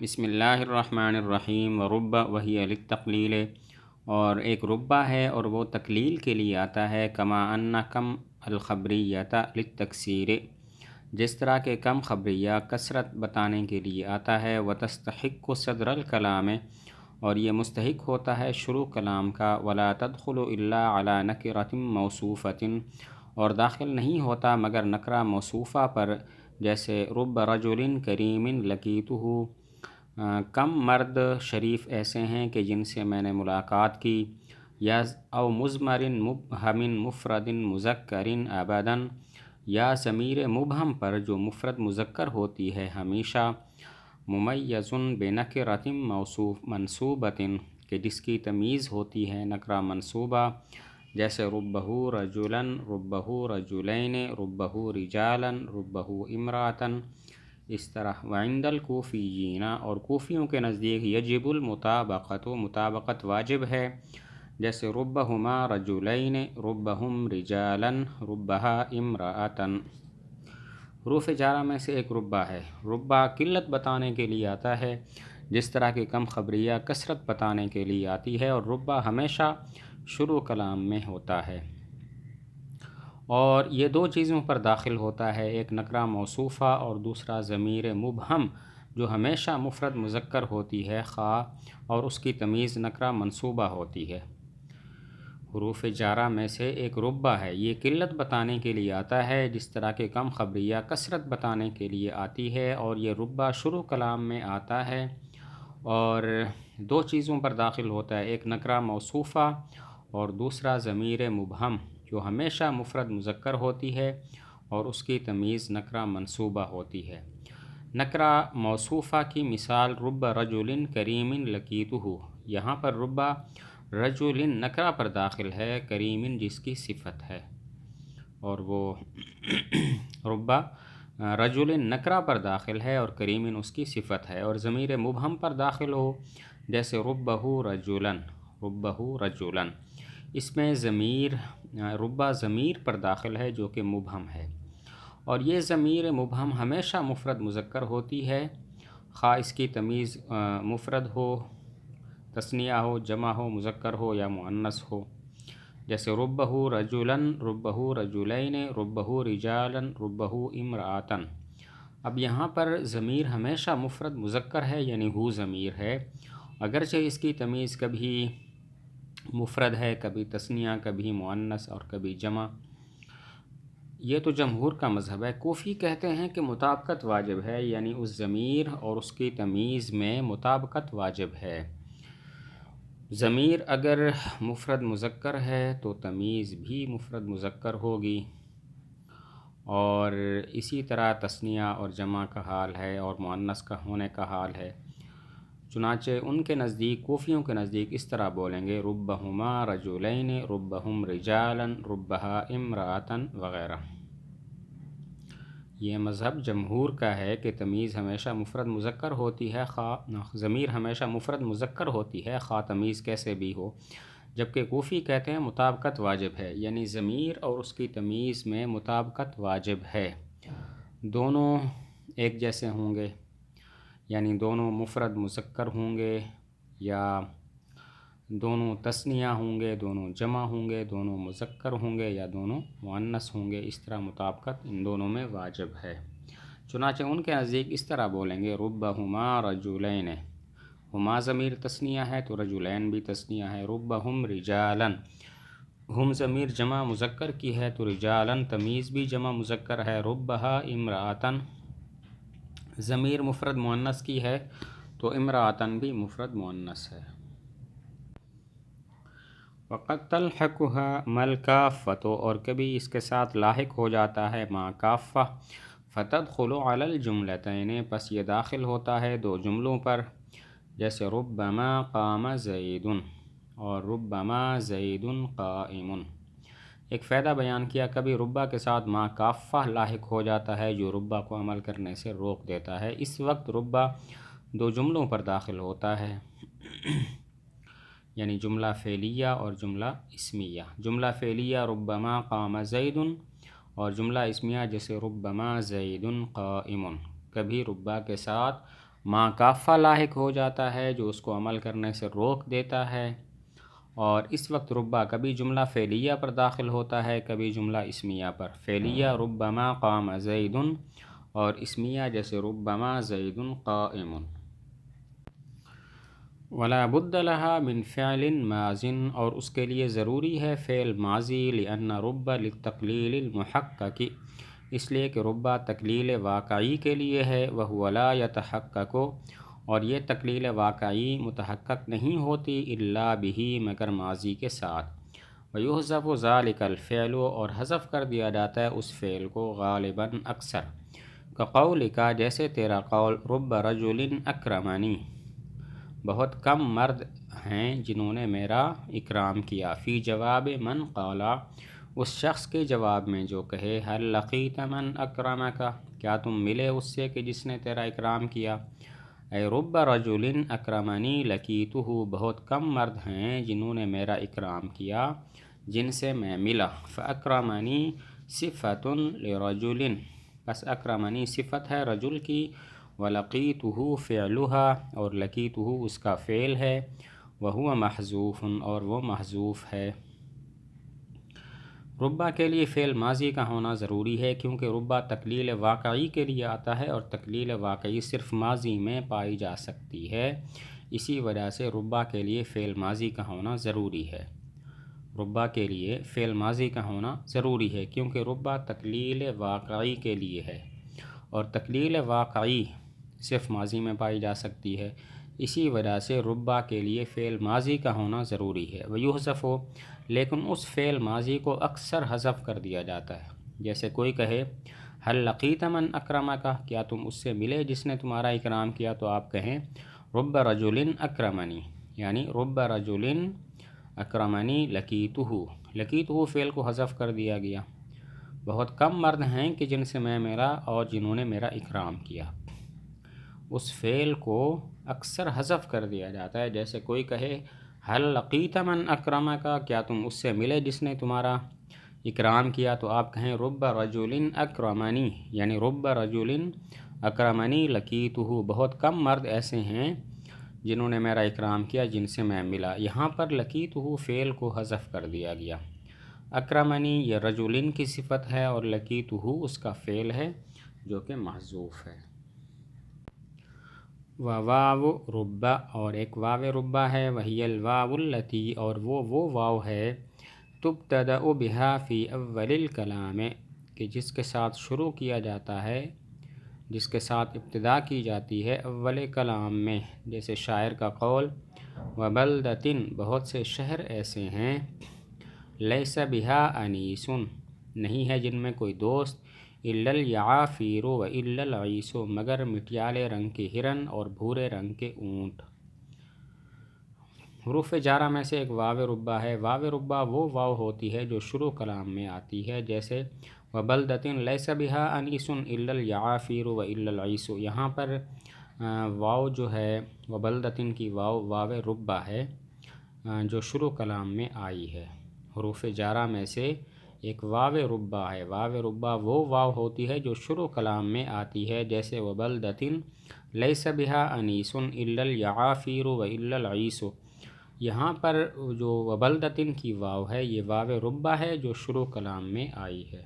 بسم اللہ الرحمن الرحیم وربا وہی للتقلیل، اور ایک ربا ہے اور وہ تقلیل کے لیے آتا ہے، کما ان کم الخبریت للتکثیر، جس طرح کہ کم خبریہ کثرت بتانے کے لیے آتا ہے، وتستحق صدر الکلام، اور یہ مستحق ہوتا ہے شروع کلام کا، ولا تدخل الا علی نکرۃ موصوفۃ، اور داخل نہیں ہوتا مگر نکرہ موصوفہ پر، جیسے رب رجل کریم لقیتہ، کم مرد شریف ایسے ہیں کہ جن سے میں نے ملاقات کی، یا او مضمر مبہم مفرد مذکر ابدا، یا ضمیر مبہم پر جو مفرد مذکر ہوتی ہے ہمیشہ، ممیز بنکرۃ موصوف منصوبۃ، کہ جس کی تمیز ہوتی ہے نکرہ منصوبہ، جیسے ربہ رجلا، ربہ رجلین، ربہ رجالا، ربہ امرأۃ، اس طرح۔ وعند الکوفیین، اور کوفیوں کے نزدیک یجب المطابقۃ، مطابقت واجب ہے، جیسے ربہما رجلین، ربہم رجالا، ربہا امرأۃ۔ حروف جارہ میں سے ایک ربا ہے۔ ربا قلت بتانے کے لیے آتا ہے، جس طرح کہ کم خبریہ کثرت بتانے کے لیے آتی ہے، اور ربا ہمیشہ شروع کلام میں ہوتا ہے، اور یہ دو چیزوں پر داخل ہوتا ہے، ایک نکرہ موصوفہ اور دوسرا ضمیر مبہم جو ہمیشہ مفرد مذکر ہوتی ہے خواہ اور اس کی تمیز نکرہ منصوبہ ہوتی ہے۔ حروف جارہ میں سے ایک ربا ہے، یہ قلت بتانے کے لیے آتا ہے، جس طرح کہ کم خبریہ کثرت بتانے کے لیے آتی ہے، اور یہ ربا شروع کلام میں آتا ہے اور دو چیزوں پر داخل ہوتا ہے، ایک نکرہ موصوفہ اور دوسرا ضمیر مبہم جو ہمیشہ مفرد مذکر ہوتی ہے اور اس کی تمیز نکرہ منصوبہ ہوتی ہے۔ نکرہ موصوفہ کی مثال رب رجل کریم لقیتہ، یہاں پر ربا رجل نکرہ پر داخل ہے، کریم جس کی صفت ہے، اور وہ ربا رجل نکرہ پر داخل ہے اور کریم اس کی صفت ہے، اور ضمیر مبہم پر داخل ہو، جیسے ربہ رجلا، ربہ رجلا، اس میں ربا ضمیر پر داخل ہے جو کہ مبہم ہے، اور یہ ضمیر مبہم ہمیشہ مفرد مذکر ہوتی ہے، خواہ اس کی تمیز مفرد ہو، تثنیہ ہو، جمع ہو، مذکر ہو یا مؤنث ہو، جیسے ربہ رجلا، ربہ رجلین، ربہ رجالا، ربہ امرأۃ۔ اب یہاں پر ضمیر ہمیشہ مفرد مذکر ہے، یعنی ہو ضمیر ہے، اگرچہ اس کی تمیز کبھی مفرد ہے، کبھی تثنیہ، کبھی مؤنث اور کبھی جمع۔ یہ تو جمہور کا مذہب ہے۔ کوفی کہتے ہیں کہ مطابقت واجب ہے، یعنی اس ضمیر اور اس کی تمیز میں مطابقت واجب ہے۔ ضمیر اگر مفرد مذکر ہے تو تمیز بھی مفرد مذکر ہوگی، اور اسی طرح تثنیہ اور جمع کا حال ہے اور مؤنث کا ہونے کا حال ہے۔ چنانچہ ان کے نزدیک، کوفیوں کے نزدیک اس طرح بولیں گے، ربہما رجلین، ربہم رجالا، ربہا امرأۃ وغیرہ۔ یہ مذہب جمہور کا ہے کہ تمیز ہمیشہ مفرد مذکر ہوتی ہے، خواہ ضمیر ہمیشہ مفرد مذکر ہوتی ہے، خواہ تمیز کیسے بھی ہو، جبکہ کوفی کہتے ہیں مطابقت واجب ہے، یعنی ضمیر اور اس کی تمیز میں مطابقت واجب ہے، دونوں ایک جیسے ہوں گے، یعنی دونوں مفرد مذکر ہوں گے، یا دونوں تثنیہ ہوں گے، دونوں جمع ہوں گے، دونوں مذکر ہوں گے، یا دونوں مؤنث ہوں گے، اس طرح مطابقت ان دونوں میں واجب ہے۔ چنانچہ ان کے نزدیک اس طرح بولیں گے، ربہما رجلین، ہما ضمیر تثنیہ ہے تو رجلین بھی تثنیہ ہے، ربہم رجالا، ہم ضمیر جمع مذکر کی ہے تو رجالا تمیز بھی جمع مذکر ہے، ربہا امرأۃ ضمیر مفرد مؤنث کی ہے تو امرأۃ بھی مفرد مؤنث ہے۔ وقد تلحقها ما الکافۃ، اور کبھی اس کے ساتھ لاحق ہو جاتا ہے ما کافہ، فتدخل علی الجملتین، پس یہ داخل ہوتا ہے دو جملوں پر، جیسے ربما قام زید اور ربما زید قائم۔ ایک فائدہ بیان کیا، کبھی ربا کے ساتھ ما کافہ لاحق ہو جاتا ہے جو ربا کو عمل کرنے سے روک دیتا ہے، اس وقت ربا دو جملوں پر داخل ہوتا ہے، یعنی جملہ فعلیہ اور جملہ اسمیہ۔ جملہ فعلیہ ربما قام زید، اور جملہ اسمیہ جیسے ربما زید قائم، کبھی ربا کے ساتھ ما کافہ لاحق ہو جاتا ہے جو اس کو عمل کرنے سے روک دیتا ہے، اور اس وقت ربا کبھی جملہ فعلیہ پر داخل ہوتا ہے، کبھی جملہ اسمیہ پر۔ فعلیہ ربما قام زید، اور اسمیہ جیسے ربما زید قائم۔ ولا بد لها من فعل ماض، اور اس کے لیے ضروری ہے فعل ماضی، لأن رب للتقلیل المحقق، اس لیے کہ ربا تقلیل واقعی کے لیے ہے، وهو لا يتحقق، اور یہ تقلیل واقعی متحقق نہیں ہوتی الا به، مگر ماضی کے ساتھ۔ ويحذف ذلك الفعل، اور حذف کر دیا جاتا ہے اس فعل کو غالباً اکثر، كقولك جیسے تیرا قول رب رجل اکرمنی، بہت کم مرد ہیں جنہوں نے میرا اکرام کیا، فی جواب من قالا، اس شخص کے جواب میں جو کہے هل لقیت من اکرمک، کیا تم ملے اس سے کہ جس نے تیرا اکرام کیا، اے رب رجل اکرمنی لقیتہ، بہت کم مرد ہیں جنہوں نے میرا اکرام کیا جن سے میں ملا، فاکرمنی صفۃ لرجل، پس اکرمنی صفت ہے رجل کی، وَلَقِيتُهُ فِعْلُهَا، اور لقیتہ اس کا فعل ہے، وَهُوَ محذوف، اور وہ محذوف ہے۔ ربا کے لیے فعل ماضی کا ہونا ضروری ہے، کیونکہ ربا تقلیل واقعی کے لیے آتا ہے، اور تقلیل واقعی صرف ماضی میں پائی جا سکتی ہے، اسی وجہ سے ربا کے لیے فعل ماضی کا ہونا ضروری ہے۔ ربا کے لیے فعل ماضی کا ہونا ضروری ہے کیونکہ ربا تقلیل واقعی کے لیے ہے، اور تقلیل واقعی صرف ماضی میں پائی جا سکتی ہے، اسی وجہ سے ربا کے لیے فعل ماضی کا ہونا ضروری ہے۔ ویحذف، لیکن اس فعل ماضی کو اکثر حذف کر دیا جاتا ہے، جیسے کوئی کہے هل لقیت من اکرمک، کیا تم اس سے ملے جس نے تمہارا اکرام کیا، تو آپ کہیں رب رجل اکرمنی، یعنی رب رجل اکرمنی لقیتہ، لقیتہ فعل کو حذف کر دیا گیا، بہت کم مرد ہیں کہ جن سے میں ملا اور جنہوں نے میرا اکرام کیا، اس فعل کو اکثر حذف کر دیا جاتا ہے، جیسے کوئی کہے هل لقیت من اکرمک، کیا تم اس سے ملے جس نے تمہارا اکرام کیا، تو آپ کہیں رب رجل اکرمنی، یعنی رب رجل اکرمنی لقیتہ، بہت کم مرد ایسے ہیں جنہوں نے میرا اکرام کیا جن سے میں ملا۔ یہاں پر لقیتہ فعل کو حذف کر دیا گیا، اکرمنی یہ رجلن کی صفت ہے، اور لقیتہ اس کا فعل ہے جو کہ محذوف ہے۔ واو ربا، اور ایک واو ربا ہے، وہی الواو التی، اور وہ واو ہے، تبتدأ بها فی اول الکلام، کہ جس کے ساتھ شروع کیا جاتا ہے، جس کے ساتھ ابتدا کی جاتی ہے اول کلام میں، جیسے شاعر کا قول وبلدۃ، بہت سے شہر ایسے ہیں، لیس بها انیس، نہیں ہے جن میں کوئی دوست، الا الیعافیر والا العیس، مگر مٹیالے رنگ کے ہرن اور بھورے رنگ کے اونٹ۔ حروف جارہ میں سے ایک واو ربا ہے۔ واو ربا وہ واو ہوتی ہے جو شروع کلام میں آتی ہے، جیسے وبلدۃ لیس بها انیس الا الیعافیر والا العیس، یہاں پر واو جو ہے وبلدۃ کی واو ربا ہے جو شروع کلام میں آئی ہے۔ حروف جارہ میں سے ایک واو ربا ہے۔ واو ربا وہ واو ہوتی ہے جو شروع کلام میں آتی ہے، جیسے وبلدۃ لیس بها انیس الا الیعافیر والا العیس، یہاں پر جو وبلدۃ کی واو ہے یہ واو ربا ہے جو شروع کلام میں آئی ہے۔